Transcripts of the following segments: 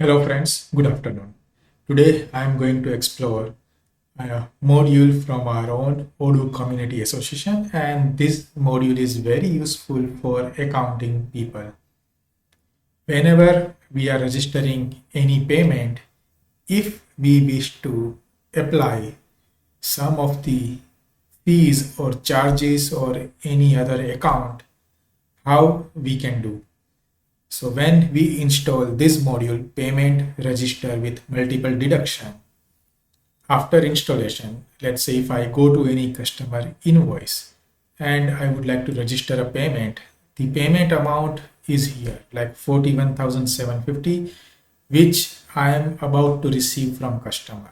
Hello friends, good afternoon. Today I am going to explore a module from our own Odoo Community Association, and this module is very useful for accounting people. Whenever we are registering any payment, if we wish to apply some of the fees or charges or any other account, how we can do. So when we install this module, payment register with multiple deduction, after installation, let's say if I go to any customer invoice and I would like to register a payment, the payment amount is here like 41,750, which I am about to receive from customer.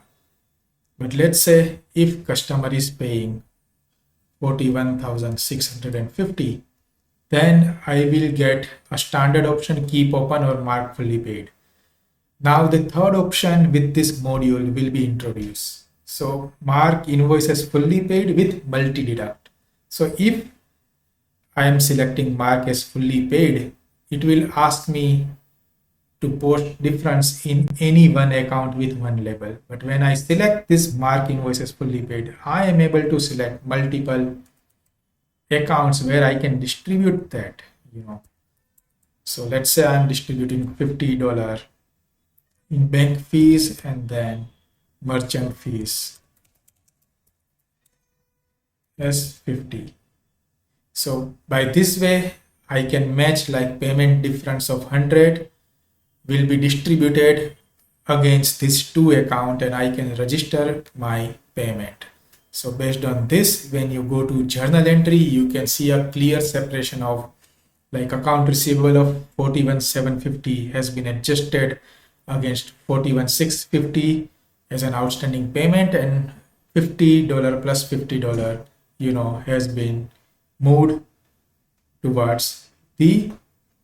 But let's say if customer is paying 41,650, then I will get a standard option, keep open or mark fully paid. Now the third option with this module will be introduced. So mark invoice as fully paid with multi-deduct. So if I am selecting mark as fully paid, it will ask me to post difference in any one account with one label. But when I select this mark invoice as fully paid, I am able to select multiple accounts where I can distribute that, So let's say I'm distributing $50 in bank fees and then merchant fees as 50. So by this way, I can match like payment difference of 100 will be distributed against this two account and I can register my payment. So based on this, when you go to journal entry, you can see a clear separation of like account receivable of 41,750 has been adjusted against 41,650 as an outstanding payment, and $50 plus $50, has been moved towards the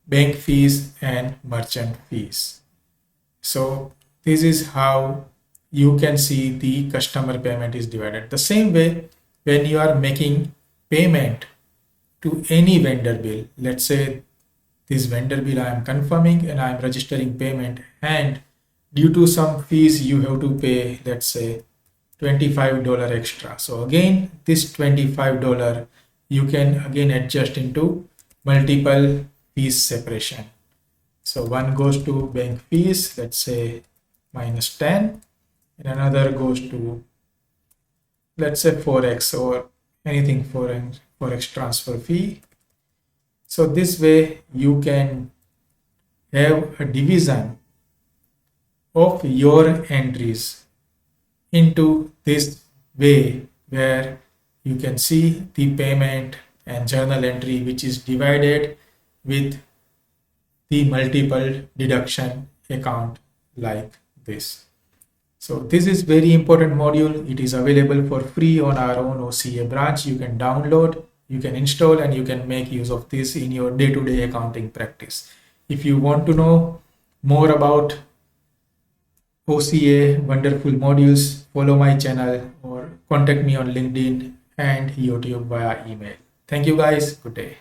bank fees and merchant fees. So this is how you can see the customer payment is divided. The same way, when you are making payment to any vendor bill, let's say this vendor bill I am confirming and I am registering payment, and due to some fees you have to pay, let's say $25 extra. So again, this $25 you can again adjust into multiple fees separation. So one goes to bank fees, let's say -10, and another goes to, let's say, forex or anything forex transfer fee. So this way you can have a division of your entries into this way where you can see the payment and journal entry which is divided with the multiple deduction account like this. So this is very important module. It is available for free on our own OCA branch. You can download, you can install, and you can make use of this in your day-to-day accounting practice. If you want to know more about OCA wonderful modules, follow my channel or contact me on LinkedIn and YouTube via email. Thank you guys. Good day.